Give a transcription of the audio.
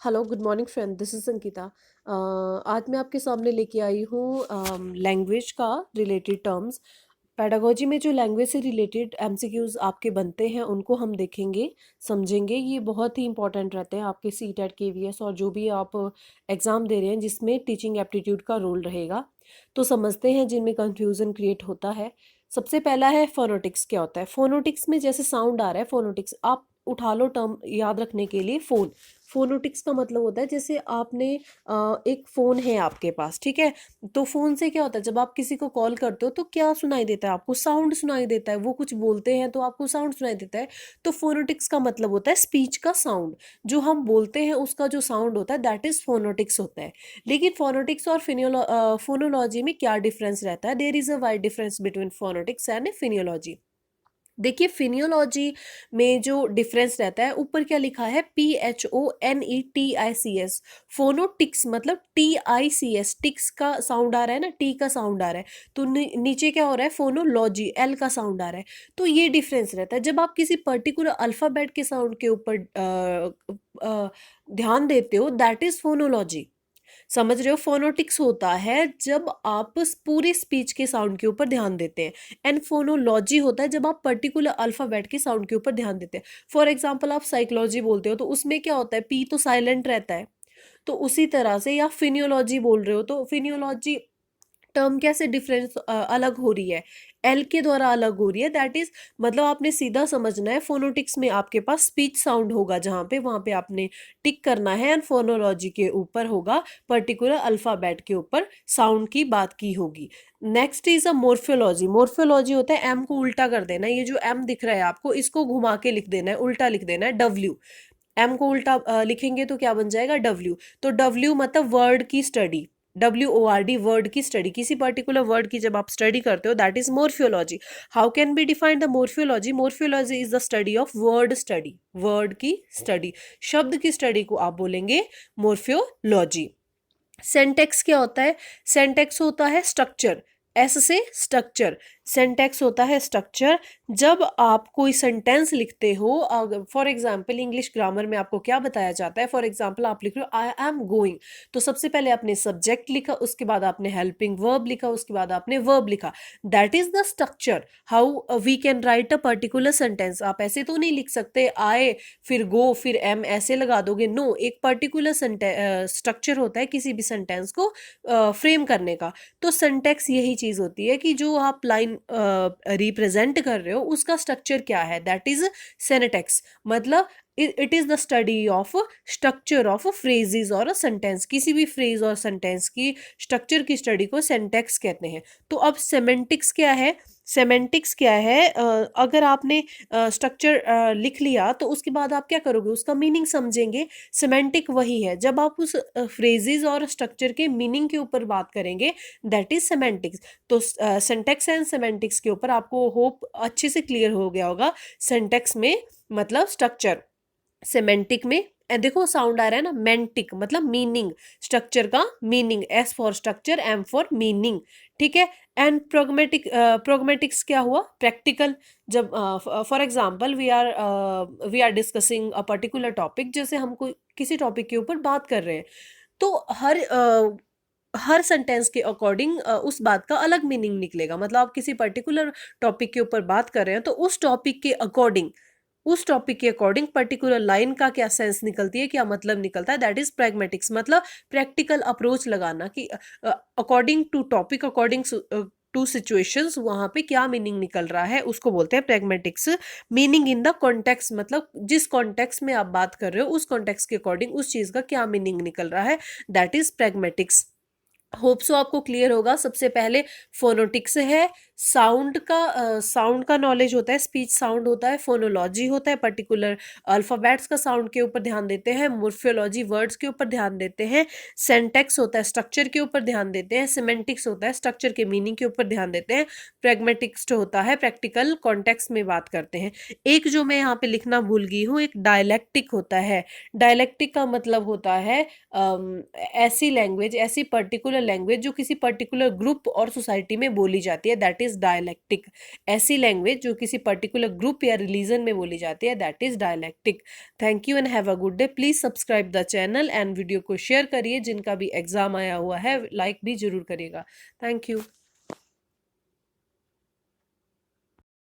Hello, good morning friend, this is Ankita. आज मैं आपके सामने लेके आई हूँ लैंग्वेज का रिलेटेड टर्म्स। पेडागोजी में जो लैंग्वेज से रिलेटेड एमसीक्यूज़ आपके बनते हैं उनको हम देखेंगे, समझेंगे। ये बहुत ही इंपॉर्टेंट रहते हैं आपके सीटेट केवीएस और जो भी आप एग्ज़ाम दे रहे हैं जिसमें टीचिंग एप्टीट्यूड का रोल रहेगा। तो समझते हैं जिनमें कन्फ्यूज़न क्रिएट होता है। सबसे पहला है फोनोटिक्स। क्या होता है फोनोटिक्स में? जैसे साउंड आ रहा है फोनोटिक्स, आप उठा लो टर्म याद रखने के लिए फ़ोन। फोनोटिक्स का मतलब होता है जैसे आपने एक फ़ोन है आपके पास, ठीक है। तो फ़ोन से क्या होता है, जब आप किसी को कॉल करते हो तो क्या सुनाई देता है आपको? साउंड सुनाई देता है। वो कुछ बोलते हैं तो आपको साउंड सुनाई देता है। तो फोनोटिक्स का मतलब होता है स्पीच का साउंड। जो हम बोलते हैं उसका जो साउंड होता है दैट इज़ फोनोटिक्स होता है। लेकिन फोनोटिक्स और फोनोलॉजी में क्या डिफरेंस रहता है? There is a wide difference between phonetics and phonology. देखिए, फिनियोलॉजी में जो डिफरेंस रहता है, ऊपर क्या लिखा है? PHONETICS। फोनोटिक्स मतलब TICS, टिक्स का साउंड आ रहा है ना, टी का साउंड आ रहा है। तो नीचे क्या हो रहा है? फोनोलॉजी, एल का साउंड आ रहा है। तो ये डिफरेंस रहता है जब आप किसी पर्टिकुलर अल्फाबेट के साउंड के ऊपर ध्यान देते हो, दैट इज फोनोलॉजी। समझ रहे हो? फोनोटिक्स होता है जब आप पूरी स्पीच के साउंड के ऊपर ध्यान देते हैं, एंड फोनोलॉजी होता है जब आप पर्टिकुलर अल्फाबेट के साउंड के ऊपर ध्यान देते हैं। फॉर एग्जांपल, आप साइकोलॉजी बोलते हो तो उसमें क्या होता है? पी तो साइलेंट रहता है। तो उसी तरह से, या फिनियोलॉजी बोल रहे हो तो फिनियोलॉजी टर्म कैसे डिफरेंस अलग हो रही है? एल के द्वारा अलग हो रही है। दैट इज मतलब आपने सीधा समझना है, फोनोटिक्स में आपके पास स्पीच साउंड होगा जहाँ पे, वहाँ पे आपने टिक करना है, एंड फोनोलॉजी के ऊपर होगा पर्टिकुलर अल्फाबेट के ऊपर साउंड की बात की होगी। Next is a morphology. Morphology होता है एम को उल्टा कर देना। ये जो एम दिख रहा है आपको, इसको घुमा के लिख देना है, उल्टा लिख देना है, डब्ल्यू। एम को उल्टा लिखेंगे तो क्या बन जाएगा? डब्ल्यू। तो डब्ल्यू मतलब वर्ड की स्टडी। WORD, वर्ड की स्टडी। किसी पर्टिकुलर वर्ड की जब आप स्टडी करते हो, that is morphology. How can be defined the morphology? Morphology is the study of word study. Word की स्टडी, शब्द की स्टडी को आप बोलेंगे मोर्फियोलॉजी। सेंटेक्स क्या होता है? सेंटेक्स होता है स्ट्रक्चर। एस से स्ट्रक्चर। सेंटेक्स होता है स्ट्रक्चर। जब आप कोई सेंटेंस लिखते हो, फॉर एग्जाम्पल इंग्लिश ग्रामर में आपको क्या बताया जाता है? फॉर एग्जाम्पल आप लिख रहे हो आई एम गोइंग, तो सबसे पहले आपने सब्जेक्ट लिखा, उसके बाद आपने हेल्पिंग वर्ब लिखा, उसके बाद आपने वर्ब लिखा। That is the structure how we can write a particular sentence. आप ऐसे तो नहीं लिख सकते आए फिर गो फिर एम ऐसे लगा दोगे। नो, एक पर्टिकुलर स्ट्रक्चर होता है किसी भी सेंटेंस को फ्रेम करने का। तो सिंटैक्स यही चीज होती है कि जो आप लाइन रिप्रेजेंट कर रहे हो उसका स्ट्रक्चर क्या है, दैट इज सिंटैक्स। मतलब it is the study of structure of phrases और अ सेंटेंस। किसी भी फ्रेज और सेंटेंस की स्ट्रक्चर की स्टडी को सिंटैक्स कहते हैं। तो अब सेमेंटिक्स क्या है? सेमेंटिक्स क्या है? अगर आपने स्ट्रक्चर लिख लिया तो उसके बाद आप क्या करोगे? उसका मीनिंग समझेंगे। सिमेंटिक वही है जब आप उस फ्रेजेस और स्ट्रक्चर के मीनिंग के ऊपर बात करेंगे, दैट इज सेमेंटिक्स। तो सिंटैक्स एंड सेमेंटिक्स के ऊपर आपको होप अच्छे से क्लियर हो गया होगा। सिंटैक्स में मतलब स्ट्रक्चर, सिमेंटिक में देखो साउंड आ रहा है ना, मेंटिक मतलब मीनिंग, स्ट्रक्चर का meaning. S for structure, M for meaning, ठीक है। एंड प्रोग्मेटिक्स क्या हुआ? प्रैक्टिकल। जब for example we are discussing a particular topic, जैसे हम कोई किसी टॉपिक के ऊपर बात कर रहे हैं, तो हर सेंटेंस के अकॉर्डिंग उस बात का अलग मीनिंग निकलेगा। मतलब आप किसी पर्टिकुलर टॉपिक के ऊपर बात कर रहे हैं तो उस टॉपिक के अकॉर्डिंग पर्टिकुलर लाइन का क्या सेंस निकलती है, क्या मतलब निकलता है, दैट इज प्रैग्मेटिक्स। मतलब प्रैक्टिकल अप्रोच लगाना कि according to topic, according to situations, वहां पे क्या मीनिंग निकल रहा है, उसको बोलते हैं pragmatics. Meaning in the context, मतलब जिस कॉन्टेक्स्ट में आप बात कर रहे हो उस कॉन्टेक्स्ट के अकॉर्डिंग उस चीज का क्या मीनिंग निकल रहा है, that is pragmatics. Hope so आपको क्लियर होगा। सबसे पहले फोनोटिक्स है, साउंड का नॉलेज होता है, स्पीच साउंड होता है। फोनोलॉजी होता है पर्टिकुलर अल्फाबेट्स का साउंड के ऊपर ध्यान देते हैं। मोर्फोलॉजी वर्ड्स के ऊपर ध्यान देते हैं। सेंटेक्स होता है स्ट्रक्चर के ऊपर ध्यान देते हैं। सिमेंटिक्स होता है स्ट्रक्चर के मीनिंग के ऊपर ध्यान देते हैं। प्रैग्मेटिक्स होता है प्रैक्टिकल कॉन्टेक्स्ट में बात करते हैं। एक जो मैं यहाँ पे लिखना भूल गई हूँ, एक डायलैक्टिक होता है। डायलैक्टिक का मतलब होता है ऐसी लैंग्वेज, ऐसी पर्टिकुलर लैंग्वेज जो किसी पर्टिकुलर ग्रुप और सोसाइटी में बोली जाती है, दैट इज डायलैक्टिक। ऐसी लैंग्वेज जो किसी पर्टिकुलर ग्रुप या रिलीजन में बोली जाती है, that is dialectic. Thank you and have a good day. Please subscribe the channel and video को शेयर करिए। जिनका भी एग्जाम आया हुआ है लाइक भी जरूर करिएगा। Thank you.